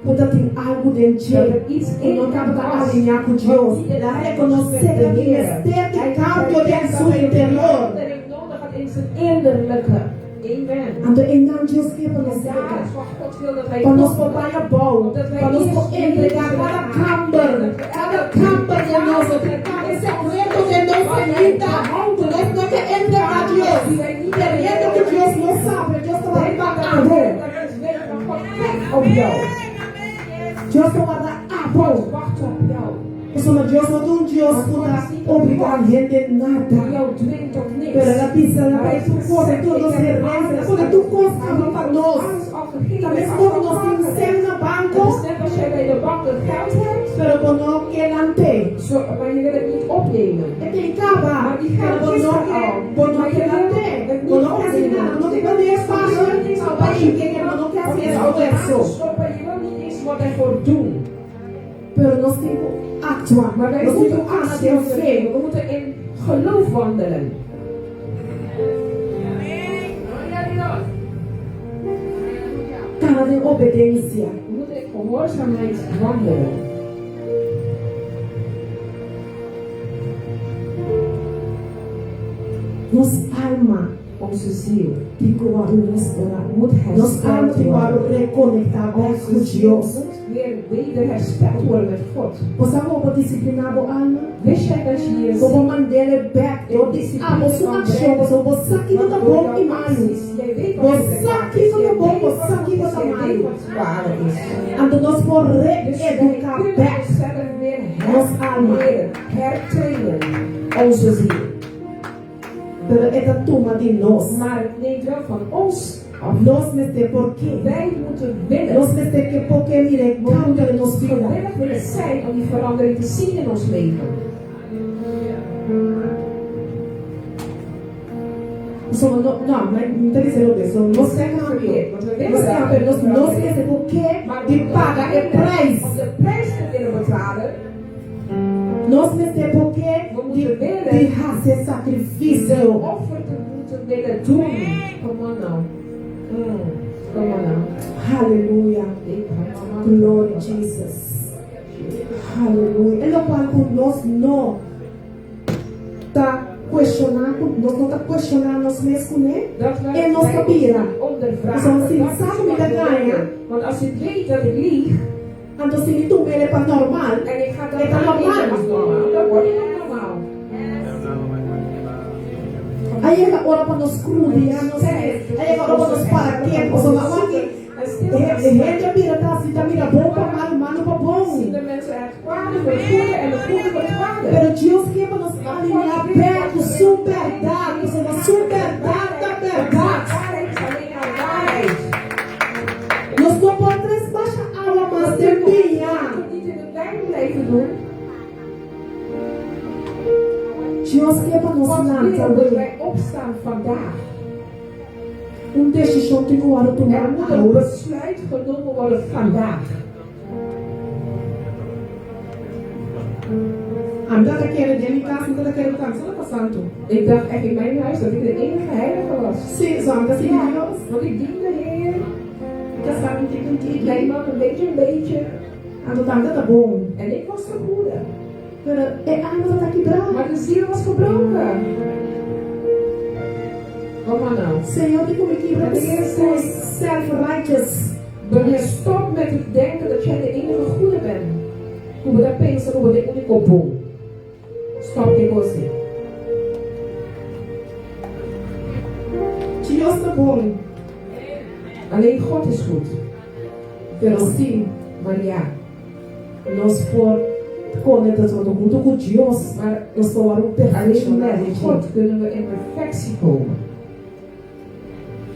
Speaker 2: que tem algo dentro
Speaker 1: dat
Speaker 2: de
Speaker 1: er iets
Speaker 2: e
Speaker 1: in
Speaker 2: não
Speaker 1: hem
Speaker 2: estava
Speaker 1: was.
Speaker 2: alinhado com Deus. Ela reconhece que tem mistério cambio de seu interior.
Speaker 1: Verandering nodig had in zijn innerlijke. Amen.
Speaker 2: Ando em nome de Deus que
Speaker 1: En
Speaker 2: nós
Speaker 1: daar is wat God wil dat wij
Speaker 2: para nós
Speaker 1: doen.
Speaker 2: trabalhar bom, para nós entregar cada camper de nós, cada secreto de nossa vida, nós não queremos entregar a Deus, querendo que Deus não sabe, Deus está lá pagando.
Speaker 1: Dat is weg, maar God kijkt op jou.
Speaker 2: Deus está lá
Speaker 1: God
Speaker 2: dando.
Speaker 1: wacht op jou.
Speaker 2: Pessoal, Deus não é Deus que obriga a gente
Speaker 1: Die
Speaker 2: nada.
Speaker 1: jou dwingt tot niks.
Speaker 2: Pero ela pisa, ela
Speaker 1: Maar
Speaker 2: vai
Speaker 1: hij heeft
Speaker 2: fazer
Speaker 1: gezegd,
Speaker 2: tudo
Speaker 1: ik
Speaker 2: se
Speaker 1: heb
Speaker 2: reza,
Speaker 1: alles
Speaker 2: quando tu constava para nós.
Speaker 1: alles al gegeven.
Speaker 2: Talvez
Speaker 1: Alles
Speaker 2: quando
Speaker 1: al
Speaker 2: nós temos
Speaker 1: gegeven.
Speaker 2: sempre no
Speaker 1: Het
Speaker 2: banco,
Speaker 1: is net als jij bij de bank het geld hebt,
Speaker 2: pero quando quelante.
Speaker 1: maar je wil het niet opnemen.
Speaker 2: É tem cava,
Speaker 1: Maar die
Speaker 2: pero
Speaker 1: geld is er al.
Speaker 2: quando
Speaker 1: Maar je wil
Speaker 2: quelante,
Speaker 1: het niet
Speaker 2: quando quer
Speaker 1: opnemen.
Speaker 2: assinar, não tem poder espaço, só vai quem não quer
Speaker 1: Want je
Speaker 2: assinar
Speaker 1: wil
Speaker 2: o
Speaker 1: het
Speaker 2: verso.
Speaker 1: stoppen, je wil niet eens wat ervoor doen.
Speaker 2: Pero nós temos actuar,
Speaker 1: Maar wij
Speaker 2: nós
Speaker 1: moeten
Speaker 2: temos
Speaker 1: actie
Speaker 2: acción
Speaker 1: ondernemen.
Speaker 2: fé.
Speaker 1: We moeten in geloof wandelen.
Speaker 2: gaan in obediência.
Speaker 1: We moeten in gehoorzaamheid wandelen.
Speaker 2: Nossa alma
Speaker 1: Onze ziel
Speaker 2: tem que restaurar.
Speaker 1: moet
Speaker 2: Nossa alma
Speaker 1: hersteld
Speaker 2: tem que
Speaker 1: worden.
Speaker 2: reconectar com
Speaker 1: Onze ziel
Speaker 2: Deus.
Speaker 1: moet weer weder hersteld worden met God.
Speaker 2: Você vai disciplinar a alma?
Speaker 1: Wist jij dat je je
Speaker 2: Você
Speaker 1: ziel
Speaker 2: vai mandar ele back. Eu disse, você não achou, você aqui não tá bom e mais.
Speaker 1: Jij weet wat
Speaker 2: Você
Speaker 1: het
Speaker 2: aqui
Speaker 1: is.
Speaker 2: não tá
Speaker 1: Jij
Speaker 2: bom,
Speaker 1: weet
Speaker 2: você
Speaker 1: wat
Speaker 2: aqui
Speaker 1: het
Speaker 2: não
Speaker 1: is.
Speaker 2: tá
Speaker 1: Jij weet
Speaker 2: mais.
Speaker 1: wat zwaar is.
Speaker 2: Então nós vamos
Speaker 1: Dus wij
Speaker 2: reeducar
Speaker 1: kunnen
Speaker 2: back
Speaker 1: onszelf weer
Speaker 2: Ons alma.
Speaker 1: herleren, hertrainen. Onze ziel.
Speaker 2: Pero esta toma de nós.
Speaker 1: Maar het neemt wel van ons af.
Speaker 2: Nós neste porquê.
Speaker 1: Wij moeten willen.
Speaker 2: Nós neste que porquê mire cambia de nos vida.
Speaker 1: Gewillig willen zijn om die verandering te zien in ons leven.
Speaker 2: Não, mas não tem que ser isso. Nós temos
Speaker 1: Verkeerd, want we willen
Speaker 2: nós
Speaker 1: wel
Speaker 2: temos nós
Speaker 1: verandering.
Speaker 2: neste porquê
Speaker 1: Maar
Speaker 2: de pagar é prijs.
Speaker 1: om de prijs te willen betalen,
Speaker 2: Nós neste porquê de fazer
Speaker 1: de
Speaker 2: sacrifício.
Speaker 1: offer te moeten willen doen. Kom maar nou. Kom maar nou.
Speaker 2: Aleluia. Glória a Jesus. Aleluia. Ele fala com nós não está questionando, nós não está questionando nós mesmos, né?
Speaker 1: Dat wij
Speaker 2: En ons papieren.
Speaker 1: ondervragen.
Speaker 2: Zoals in
Speaker 1: Dat is
Speaker 2: samen
Speaker 1: wat
Speaker 2: met de
Speaker 1: we
Speaker 2: gangen.
Speaker 1: willen. Want als ik weet dat ik lieg
Speaker 2: Então se ele tu ele para normal,
Speaker 1: en ik ga dat
Speaker 2: É normaal.
Speaker 1: aannemen als normaal, dan wordt het niet normaal.
Speaker 2: aí ela ora para nós crudiar, nós aí ela ora para nós para quê? Porque nós aqui rede a mira tá assim, tá mira bom para mal, malo para
Speaker 1: Zien
Speaker 2: bom.
Speaker 1: de mensen het kwade voor het goede en het goede voor het kwade.
Speaker 2: Pero Deus quer para nós alinhar perto, sua verdade, sua verdade da verdade.
Speaker 1: Waarheid is alleen maar waarheid.
Speaker 2: Nós não podemos baixar a alma, mas
Speaker 1: Je
Speaker 2: terminar.
Speaker 1: kunt niet in het lijn blijven doen.
Speaker 2: Deus quer para nós
Speaker 1: God
Speaker 2: lá
Speaker 1: wil dat
Speaker 2: também.
Speaker 1: wij opstaan vandaag.
Speaker 2: Decisão tem que hora tomar
Speaker 1: Er moet
Speaker 2: na
Speaker 1: een
Speaker 2: hora.
Speaker 1: besluit genomen worden vandaag.
Speaker 2: Anda daquele dele em casa, anda daquele casa, só para santo.
Speaker 1: Ik dacht echt in mijn huis dat ik de enige heilige was.
Speaker 2: Sim, só anda assim, Deus.
Speaker 1: Want ik dien de Heer.
Speaker 2: Já sabe que tem que
Speaker 1: Mijn
Speaker 2: ir.
Speaker 1: man een beetje.
Speaker 2: Anda tá bom.
Speaker 1: En ik was de goede.
Speaker 2: Pero a alma tá quebrada.
Speaker 1: Maar de ziel was gebroken. Kom maar nou.
Speaker 2: Senhor, tem como quebrar
Speaker 1: De Heer zei,
Speaker 2: self-righteous.
Speaker 1: stop met het denken dat jij de enige goede bent. Hoe we dat pensen, hoe we de unico bom. Stop com você.
Speaker 2: Deus tá bom.
Speaker 1: Alleen God is goed.
Speaker 2: Pero sim,
Speaker 1: Maar ja,
Speaker 2: nós por conectação do culto com Deus,
Speaker 1: maar
Speaker 2: nós somos
Speaker 1: alleen
Speaker 2: perfeccionados.
Speaker 1: met God kunnen we in perfectie komen.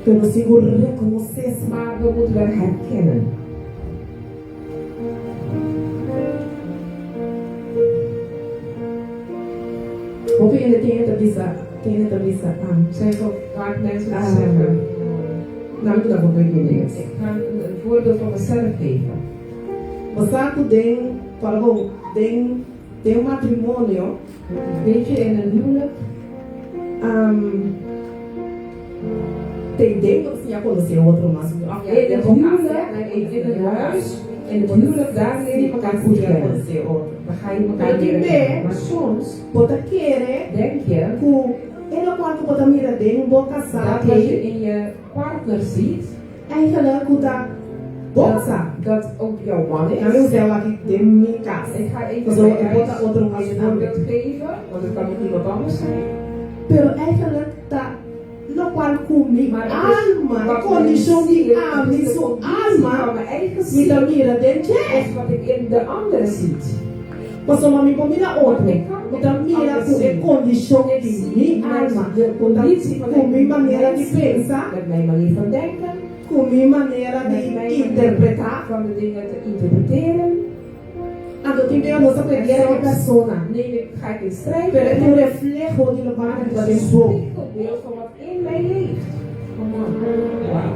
Speaker 2: Pero seguro reconhecer.
Speaker 1: Maar we moeten wel herkennen.
Speaker 2: Of ele tem essa visa.
Speaker 1: Zijn van vaak mensen die
Speaker 2: Ah.
Speaker 1: zeggen.
Speaker 2: Não, não dá para entender.
Speaker 1: Ik ga een voorbeeld van mezelf geven.
Speaker 2: Você tem matrimônio.
Speaker 1: Weet je, in een huwelijk
Speaker 2: Tem dentro, assim, a conhecer outro, mas
Speaker 1: in het huis, in het huwelijk, daar leer je elkaar goed kennen.
Speaker 2: conhecer outro.
Speaker 1: Dan ga je elkaar
Speaker 2: Maar die
Speaker 1: leren
Speaker 2: bent-
Speaker 1: kennen. Maar soms
Speaker 2: Bota querer,
Speaker 1: denk je
Speaker 2: ele quando bota mira dentro, um bom casal,
Speaker 1: dat wat je in je partner ziet,
Speaker 2: eigenlijk hoe dat boxa.
Speaker 1: dat ook jouw man
Speaker 2: Nou, eu
Speaker 1: is.
Speaker 2: sei lá que tem minha casa.
Speaker 1: Ik ga even
Speaker 2: Zo,
Speaker 1: bij
Speaker 2: ik
Speaker 1: huis
Speaker 2: bota outro
Speaker 1: als
Speaker 2: mais
Speaker 1: voorbeeld geven, want het kan ook iemand anders zijn.
Speaker 2: Pero eigenlijk tá no qual comigo,
Speaker 1: Maar het is
Speaker 2: alma,
Speaker 1: wat
Speaker 2: condição
Speaker 1: mijn ziel,
Speaker 2: de
Speaker 1: het
Speaker 2: alma,
Speaker 1: is de
Speaker 2: isso
Speaker 1: conditie van
Speaker 2: alma,
Speaker 1: mijn eigen
Speaker 2: me dá
Speaker 1: ziel,
Speaker 2: mira dentro.
Speaker 1: is wat ik in de andere ziet.
Speaker 2: Passou uma amiga mira outra. Então mira com a condição
Speaker 1: Ik
Speaker 2: de
Speaker 1: zie
Speaker 2: minha
Speaker 1: met
Speaker 2: alma,
Speaker 1: de conditie van
Speaker 2: com minha maneira de
Speaker 1: mijn ziel,
Speaker 2: pensar,
Speaker 1: met mijn manier van denken,
Speaker 2: com minha maneira
Speaker 1: met
Speaker 2: de
Speaker 1: mijn
Speaker 2: interpretar.
Speaker 1: van de dingen te interpreteren.
Speaker 2: Ando tem que nossa primeira persona.
Speaker 1: Ga ik in strijd
Speaker 2: Pero é
Speaker 1: met
Speaker 2: um reflejo de lo que
Speaker 1: maar het
Speaker 2: vai
Speaker 1: is een
Speaker 2: ser bom.
Speaker 1: spiegelbeeld van wat in mij leeft. Kom on. Wauw.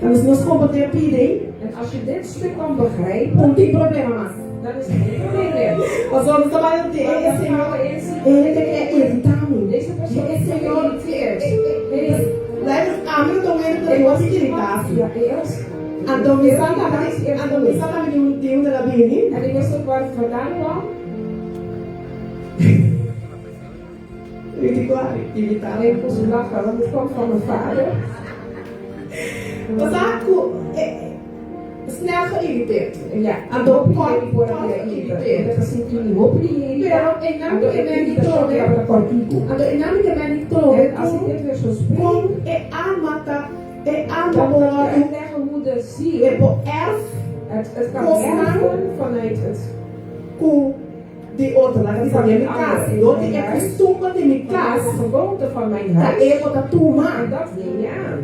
Speaker 2: Mas nós como ter pedir,
Speaker 1: En als je dit stuk kan begrijpen,
Speaker 2: não tem problema mais.
Speaker 1: dan is er geen probleem meer.
Speaker 2: Nós vamos trabalhar de
Speaker 1: Maar dan
Speaker 2: esse
Speaker 1: gaan
Speaker 2: Senhor.
Speaker 1: we inzien,
Speaker 2: Ele é irritado.
Speaker 1: deze persoon is geïrriteerd.
Speaker 2: Leva mí no tengo que ir a casa.
Speaker 1: Ja, eerst.
Speaker 2: Ando misata mi di un della bini.
Speaker 1: En ik wist ook waar het vandaan kwam.
Speaker 2: Vedi qua, attività.
Speaker 1: En ik moest lachen, want het kwam van mijn vader.
Speaker 2: Was aku snel geïrriteerd.
Speaker 1: Ja,
Speaker 2: Ando
Speaker 1: kort voor dat je
Speaker 2: geïrriteerd.
Speaker 1: dat is niet in hoop die
Speaker 2: Pero en
Speaker 1: ando
Speaker 2: nami
Speaker 1: ik
Speaker 2: di
Speaker 1: niet zo
Speaker 2: trove.
Speaker 1: ja dat kortico.
Speaker 2: Ando en nami di me trove.
Speaker 1: En als ik dit weer zo spreek,
Speaker 2: Con amata
Speaker 1: dan moet je
Speaker 2: boa
Speaker 1: uitleggen hoe de ziel
Speaker 2: e bo erf
Speaker 1: het kan
Speaker 2: Kostnaam.
Speaker 1: erven vanuit het
Speaker 2: ku di outra lá que fazia minha casa. Eu tinha costume de minha
Speaker 1: vanuit de
Speaker 2: casa.
Speaker 1: gewoonte van mijn
Speaker 2: Da
Speaker 1: huis.
Speaker 2: ego da tuma.
Speaker 1: En dat neem je aan.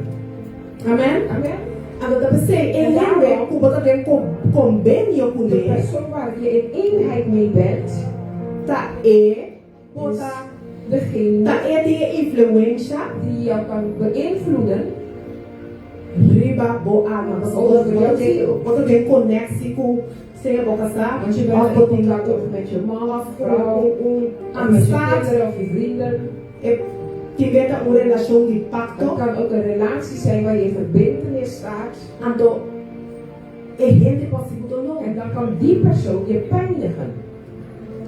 Speaker 2: Amen.
Speaker 1: Amen.
Speaker 2: Ando da pensei,
Speaker 1: En
Speaker 2: ele
Speaker 1: daarom-
Speaker 2: é ku bota den convênio com
Speaker 1: De
Speaker 2: ele.
Speaker 1: persoon waar je in eenheid mee bent,
Speaker 2: Da bota
Speaker 1: degene
Speaker 2: da de influência
Speaker 1: die jou kan beïnvloeden,
Speaker 2: riba bo alma. Bota den conexie com sem a boca sa.
Speaker 1: want je bent in contact of met je man of vrouw, of met je
Speaker 2: amistad.
Speaker 1: kinderen of je vrienden.
Speaker 2: Tiver uma relação de
Speaker 1: Het
Speaker 2: pacto.
Speaker 1: kan ook een relatie zijn waar je verbintenis staat.
Speaker 2: Ando gente possible não.
Speaker 1: En dan kan die persoon je pijnigen.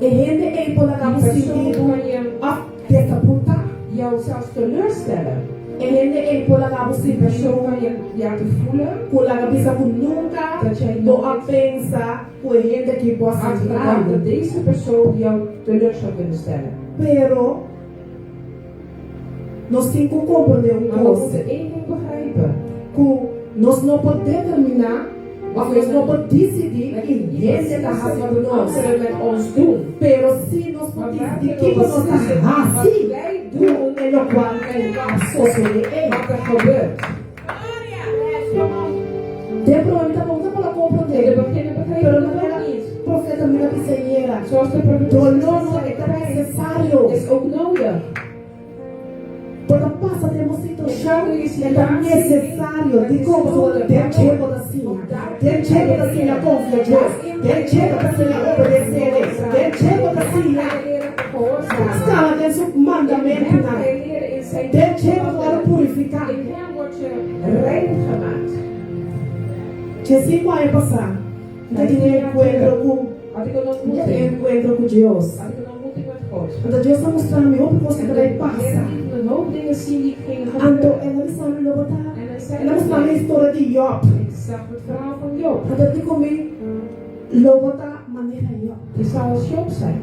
Speaker 2: Gente é por lá
Speaker 1: Die
Speaker 2: no
Speaker 1: persoon
Speaker 2: sentido
Speaker 1: kan je
Speaker 2: af desapontar.
Speaker 1: jou zelfs teleurstellen.
Speaker 2: Gente é por lá no
Speaker 1: Die persoon
Speaker 2: sentido
Speaker 1: kan je laten voelen
Speaker 2: por lá bisa ku nunca
Speaker 1: dat jij
Speaker 2: do a
Speaker 1: nooit
Speaker 2: pensa ku gente que possa
Speaker 1: had gedacht
Speaker 2: ajudar.
Speaker 1: dat deze persoon jou teleur zou kunnen stellen.
Speaker 2: Pero nós temos que compreender
Speaker 1: Maar we
Speaker 2: coisa.
Speaker 1: moeten één ding begrijpen.
Speaker 2: Que nós não podemos determinar, mas nós não podemos decidir
Speaker 1: Dat
Speaker 2: que
Speaker 1: je
Speaker 2: gente
Speaker 1: niet
Speaker 2: está
Speaker 1: wat
Speaker 2: fazendo nós.
Speaker 1: anderen met ons doen.
Speaker 2: Pero se nós
Speaker 1: Maar
Speaker 2: podemos
Speaker 1: wij
Speaker 2: decidir
Speaker 1: kunnen
Speaker 2: que nós
Speaker 1: beslissen
Speaker 2: estamos
Speaker 1: wat
Speaker 2: assim,
Speaker 1: wij
Speaker 2: do
Speaker 1: doen
Speaker 2: melhor qual é a sociedade.
Speaker 1: wat er gebeurt.
Speaker 2: De pronto, vamos a
Speaker 1: In de
Speaker 2: compreender.
Speaker 1: beginnen begrepen
Speaker 2: Pero
Speaker 1: we
Speaker 2: não
Speaker 1: het
Speaker 2: era
Speaker 1: ook niet.
Speaker 2: profeta minha piseira.
Speaker 1: Zoals de profeet
Speaker 2: Dolor
Speaker 1: zei,
Speaker 2: não é
Speaker 1: pijn
Speaker 2: necessário.
Speaker 1: is ook nodig.
Speaker 2: Quando passa temos situação,
Speaker 1: Quando esse
Speaker 2: é
Speaker 1: lugar
Speaker 2: necessário. De como você tem chego da sinha. Tem chego da sinha confiar Deus. Tem chego da sinha obedecer. Tem chego da sinha estar dentro do mandamento. Tem chego para purificar.
Speaker 1: In hem word je rein gemaakt.
Speaker 2: Que se vai passar. Não tem encontro com
Speaker 1: Had ik een ontmoeting.
Speaker 2: encontro com Deus.
Speaker 1: Had ik een ontmoeting met God.
Speaker 2: Então Deus está mostrando me outra coisa
Speaker 1: En
Speaker 2: que
Speaker 1: de
Speaker 2: vai
Speaker 1: Heer
Speaker 2: passar.
Speaker 1: liet me een hoop dingen zien die gingen
Speaker 2: Então
Speaker 1: gebeuren.
Speaker 2: ela está me botar.
Speaker 1: En hij zei
Speaker 2: Ela mostrando a
Speaker 1: tegen mij,
Speaker 2: história de Job.
Speaker 1: ik zag het verhaal van Job.
Speaker 2: Então de comer lobota maneira Job.
Speaker 1: Die zou als Job zijn.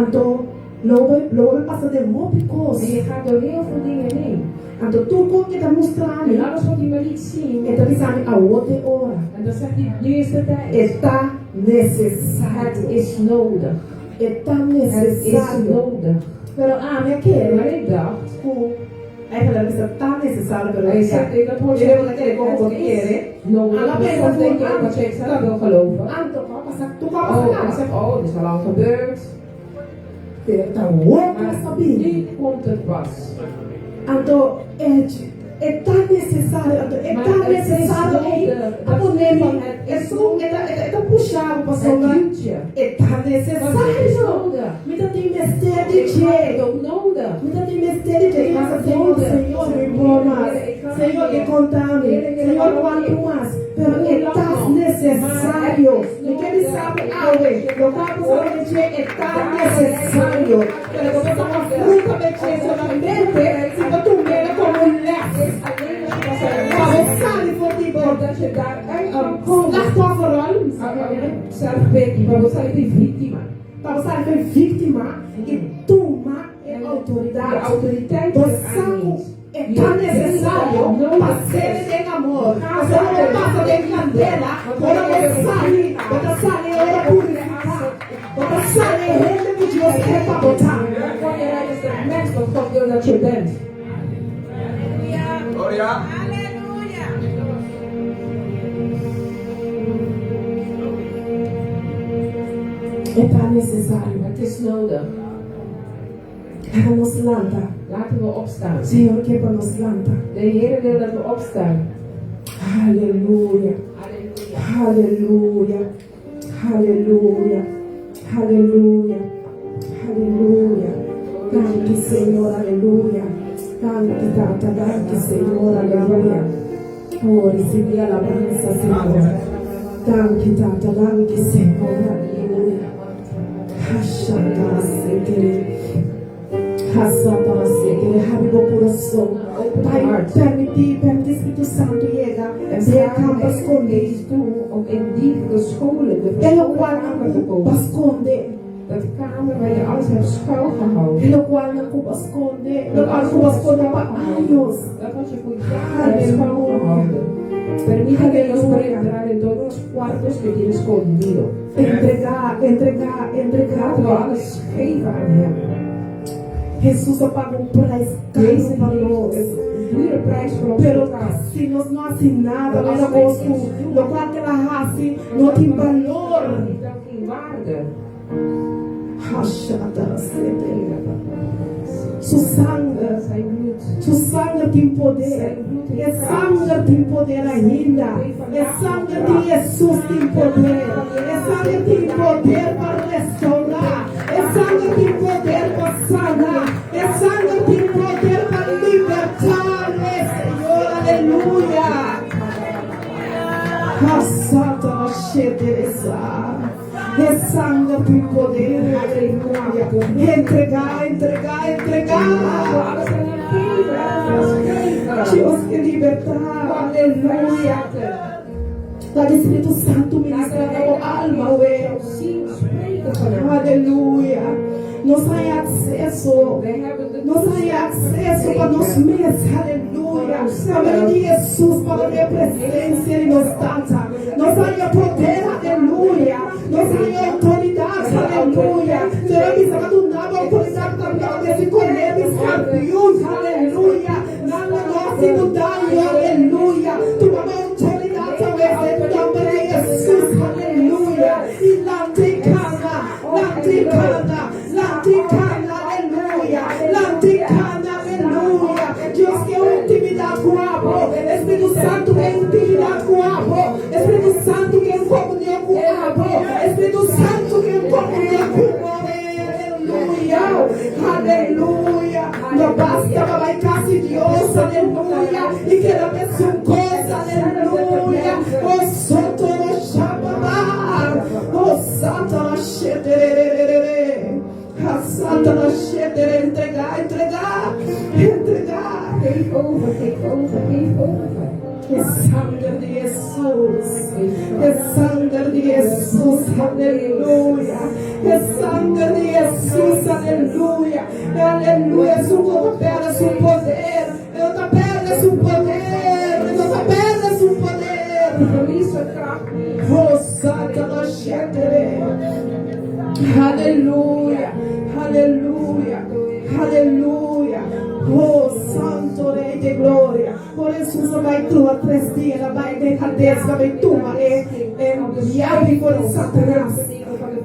Speaker 2: Então lobo passa de muita
Speaker 1: En
Speaker 2: coisa.
Speaker 1: je gaat door heel veel dingen heen.
Speaker 2: Então tudo que está mostrando,
Speaker 1: En alles wat hij me liet zien.
Speaker 2: está dizendo a outra hora.
Speaker 1: En dan zegt hij, nu is de tijd.
Speaker 2: Está
Speaker 1: Het
Speaker 2: necessário.
Speaker 1: is nodig.
Speaker 2: Está
Speaker 1: Het is
Speaker 2: necessário.
Speaker 1: nodig.
Speaker 2: Pero a minha
Speaker 1: Maar
Speaker 2: querida,
Speaker 1: ik dacht,
Speaker 2: ela disse está necessário. Pero
Speaker 1: hij zegt, ik dat hoor
Speaker 2: Ele
Speaker 1: je
Speaker 2: não quer como você quer.
Speaker 1: nodig.
Speaker 2: Alla
Speaker 1: Dus
Speaker 2: pensa
Speaker 1: soms denk je
Speaker 2: voor-
Speaker 1: ook wat je zelf wil geloven.
Speaker 2: Então vai passar, tu vai
Speaker 1: Oh, en ik
Speaker 2: passar.
Speaker 1: zeg, oh, dit is al lang gebeurd.
Speaker 2: Está outra
Speaker 1: Maar
Speaker 2: sabia.
Speaker 1: nu komt het pas.
Speaker 2: Então, é tão necessário, é
Speaker 1: Mas
Speaker 2: tão
Speaker 1: é
Speaker 2: necessário
Speaker 1: necessário.
Speaker 2: a polêmica,
Speaker 1: É
Speaker 2: é tão puxado para
Speaker 1: Het
Speaker 2: solar,
Speaker 1: duwt je.
Speaker 2: é tão
Speaker 1: Want het is
Speaker 2: necessário.
Speaker 1: nodig.
Speaker 2: Me dá tem mistério de
Speaker 1: Ik heb het
Speaker 2: Deus,
Speaker 1: ook nodig.
Speaker 2: me dá tem mistério de Deus, Senhor, Senhor, me informas, Senhor, me contame, Senhor, quanto mais, pero é tão necessário. E quem sabe, eu quero saber de é tão necessário. Pero você está com fruta de solamente, se você comer como um leque.
Speaker 1: Dat je daaruit kan komen.
Speaker 2: Slachtofferrol,
Speaker 1: Zelfpity, maar wat zijn die victima?
Speaker 2: para você ser vítima e tomar a
Speaker 1: De
Speaker 2: autoridade.
Speaker 1: autoriteit
Speaker 2: Você
Speaker 1: is aanneemt.
Speaker 2: é tão necessário para ser em amor. Você não passa de candela, quando você sai, ora purificar. Você sai, rende que Deus quer para botar.
Speaker 1: Wanneer is de mens wat God wil dat je bent.
Speaker 3: Gloria.
Speaker 2: É tão necessário.
Speaker 1: Het is nodig.
Speaker 2: Para nos lanta.
Speaker 1: Laten we opstaan.
Speaker 2: Senhor, que para nos lanta.
Speaker 1: De Heer wil dat we opstaan.
Speaker 2: Aleluia.
Speaker 1: Halleluja.
Speaker 2: Aleluia. Aleluia. Aleluia. Aleluia. Thank you, Senhor. Aleluia. Danke, Tata, danke, Señor, aleluya. Oh, recibí alabanza, Señor. Danke, Tata, danke, Señor, aleluya. Abre meu coração. Pai, permite Espírito Santo chegar. Ver campos escondidos.
Speaker 1: Ook in die scholen, de
Speaker 2: Pelo qual
Speaker 1: verschillende
Speaker 2: não culpa esconder.
Speaker 1: dat kamer waar je alles hebt schuilgehouden.
Speaker 2: Pelo qual não culpa esconder. Pelo qual culpa esconder para anos.
Speaker 1: Dat had je voor jaren schuilgehouden. Permite que Dios pueda entrar en todos los cuartos que tienes escondido.
Speaker 2: Entregar.
Speaker 1: Laten we alles geven aan Hem.
Speaker 2: Jesus pagou preço caro para nós.
Speaker 1: Dure prijs voor ons
Speaker 2: Pero
Speaker 1: betaald.
Speaker 2: se nós não assim nada, nós vamos no qual que ela raça, não tem valor.
Speaker 1: Dat geen waarde.
Speaker 2: Su sangue,
Speaker 1: Zijn bloed.
Speaker 2: su sangue tem poder. É sangue tem poder ainda. É sangue de Jesus tem poder. É sangue tem poder para restaurar. É sangue tem poder para sanar. É sangue tem poder para libertar. Senhor, aleluia. Santa Shederesa. É sangue tem poder, aleluia. Entregar.
Speaker 1: Alles aan Hem geven. Alles geven.
Speaker 2: Deus que libertar, aleluia. Para o Espírito Santo ministrar a alma, ué.
Speaker 1: Zien, spreken van Hem.
Speaker 2: Aleluia. Nós temos acesso.
Speaker 1: Wij hebben de
Speaker 2: Nós temos acesso para nós mesmos, aleluia. Para de Jesus, para a minha presença em nós tanta. Nós temos poder, aleluia. Nós temos autoridade, aleluia. Teremos abundado autoridade também de escolher os campeões, aleluia. Nada nós mudamos, aleluia. Tomamos autoridade também em nome de Jesus, aleluia. E lá tem cana, aleluia. Lá tem cana, aleluia. Deus quer intimidade com o amor. Espírito Santo quer intimidade com o amor. Espírito Santo quer comunhão com o amor. Espírito Santo quer comunhão com o amor. Aleluia. Não basta para casa de Deus, aleluia. E que ela peça uma coisa, aleluia. O santo no Shabbat. O santo no Shederere. A santa no Shederere. Entregar.
Speaker 1: geef over.
Speaker 2: É sangue de Jesus. É sangue de Jesus. Aleluia. É sangue de Jesus. Aleluia. Aleluia. Su opera su poder. Eu te perda su poder. Eu te perda su poder.
Speaker 1: Verlies het kracht niet.
Speaker 2: Oh, Santa la Shedere. Aleluia. Oh, Santo Rei de Glória. Por Jesus vai tua 3 dias, ela vai deixar vai tua diabo por Satanás.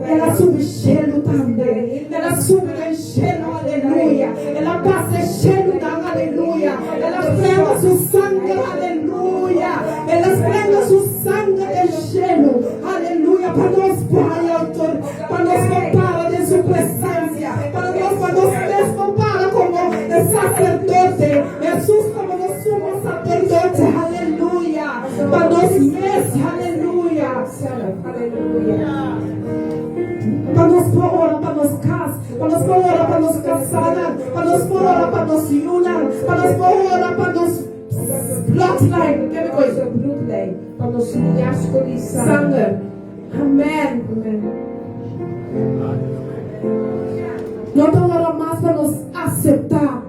Speaker 2: Ela sube cheio também. Ela sube em cheio, aleluia. Ela passa cheio da aleluia. Ela prega seu sangue, aleluia. Ela prega seu sangue de cheio, aleluia. Para nós, Pai, autor, para nós compara de sua presença, para nós compara como sacerdote. Jesus como nós somos sacerdote, aleluia. Para nós mesmos, aleluia. Para nós orar, para nós casar, para nós orar, para nós casar, para nós orar, para nós unir, para nós orar, para nós bloodline, que coisa,
Speaker 1: bloedlijn van ons jaarskolie
Speaker 2: sangue. Amém. Não estamos mais para nos aceitar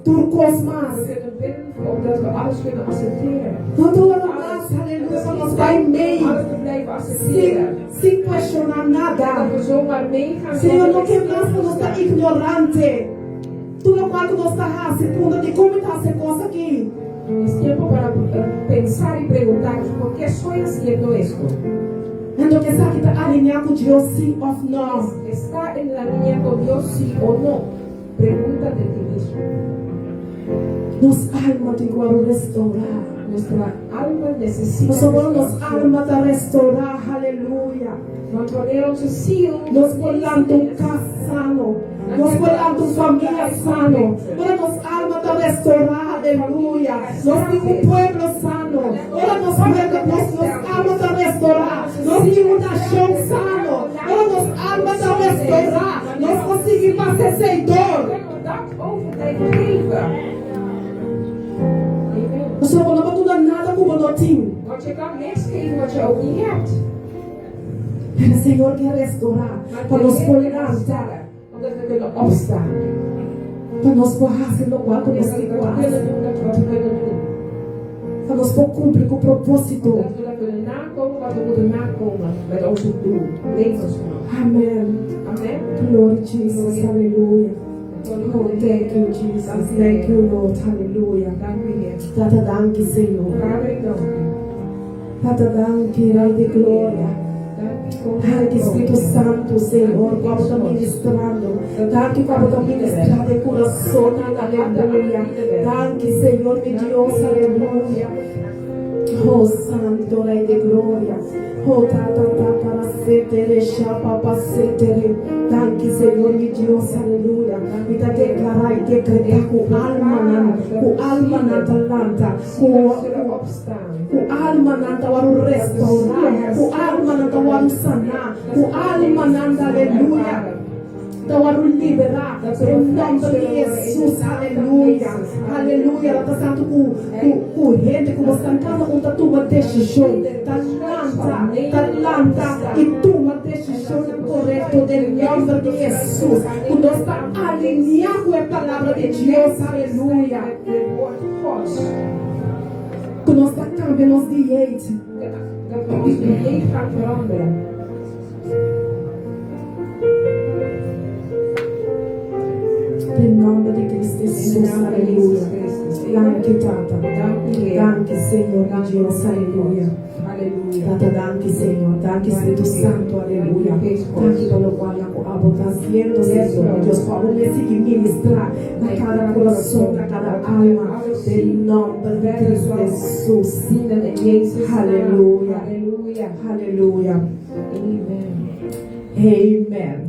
Speaker 2: turcos mais.
Speaker 1: We kunnen bidden omdat we alles kunnen accepteren.
Speaker 2: Não estamos mais, aleluia, para nos vai meio.
Speaker 1: Alles te blijven accepteren.
Speaker 2: Sem questionar nada.
Speaker 1: Dat we zomaar meegaan.
Speaker 2: Senhor, não quer mais para nós estar ignorante. Tudo quanto nós está se pergunta de como está essa coisa aqui.
Speaker 1: Es tiempo para pensar y preguntarnos por qué estoy haciendo esto.
Speaker 2: Então, que sabe que está alinhado com Deus, sim ou não?
Speaker 1: ¿Está en la línea con Dios, sí o no? Pregúntate a ti mismo.
Speaker 2: Nos alma de igual restaurar.
Speaker 1: Nuestra alma necesita
Speaker 2: Nós somos nos
Speaker 1: restauración.
Speaker 2: alma de restaurar, aleluia.
Speaker 1: Want wanneer onze ziel
Speaker 2: Nós volando casano. Nós colamos tus famílias sano. Ora nos almas está restaurada, aleluia. Nós temos um pueblo sano. Ora nos almas está restaurada. Nós temos um chão sano. Ora nos almas está restaurada. Nós conseguimos fazer sem dor. Nós não vamos mudar nada como não tínhamos.
Speaker 1: Want je kan niks geven wat je ook niet hebt.
Speaker 2: En o Senhor quer restaurar para nos levantar,
Speaker 1: Omdat we kunnen opstaan.
Speaker 2: para nos fazer no qual nos
Speaker 1: Dat we kunnen doen wat we kunnen doen.
Speaker 2: para nos cumprir com o propósito.
Speaker 1: Dat we dat kunnen nakomen wat we moeten nakomen. Met ons doel. Levensdoel.
Speaker 2: Amém.
Speaker 1: Amen.
Speaker 2: Glória a Jesus, aleluia. Oh, thank you, Jesus. Thank you, Lord. Aleluia.
Speaker 1: Dank u, Heer.
Speaker 2: Tata, dank je, Senhor.
Speaker 1: Vader, ik dank u.
Speaker 2: Tata, dank je, Rei de glória. Dank je, Espírito Santo, Senhor, como está ministrando. Dank je, como está ministrando de coração, aleluia. Dank je, Senhor, meu Deus, aleluia. Oh, Santo, Rei de glória. Oh, tata, para setere, chapa, para setere. Dank je, Senhor, meu Deus, aleluia. Me dá declarar e decretar com alma na talanta, com alma nanta waru restaurar, com alma nanta waru sanar, com alma nanta, aleluia. Waru liberar, em nome de Jesus, aleluia, aleluia. Ela está sendo com gente, como cantando com tua decisão, talanta, e tua decisão correta, em nome de Jesus. Quando está alinhado com a palavra de Deus, aleluia. Quando está cambiando os direitos,
Speaker 1: Dat we ons dieet gaan veranderen.
Speaker 2: em nome de Cristo Jesus, aleluia. Danke, Tata. Danke, Senhor, de Deus, aleluia.
Speaker 1: Aleluia.
Speaker 2: Tata, danke, Senhor. Danke, Espírito Santo, aleluia. Danke pelo qual a boa haciendo, Senhor. Deus, por favor, me siga ministrar na cada coração, na cada alma, em nome de Cristo Jesus. Aleluia.
Speaker 1: Aleluia.
Speaker 2: Aleluia.
Speaker 1: Amen.
Speaker 2: Amen.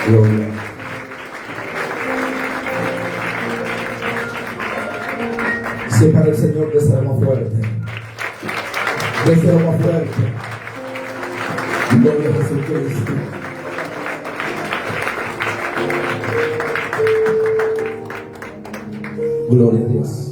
Speaker 3: Gloria. Si es para el Señor, deseamos fuerte. Deseamos fuerte. Gloria a Jesucristo. Gloria a Dios.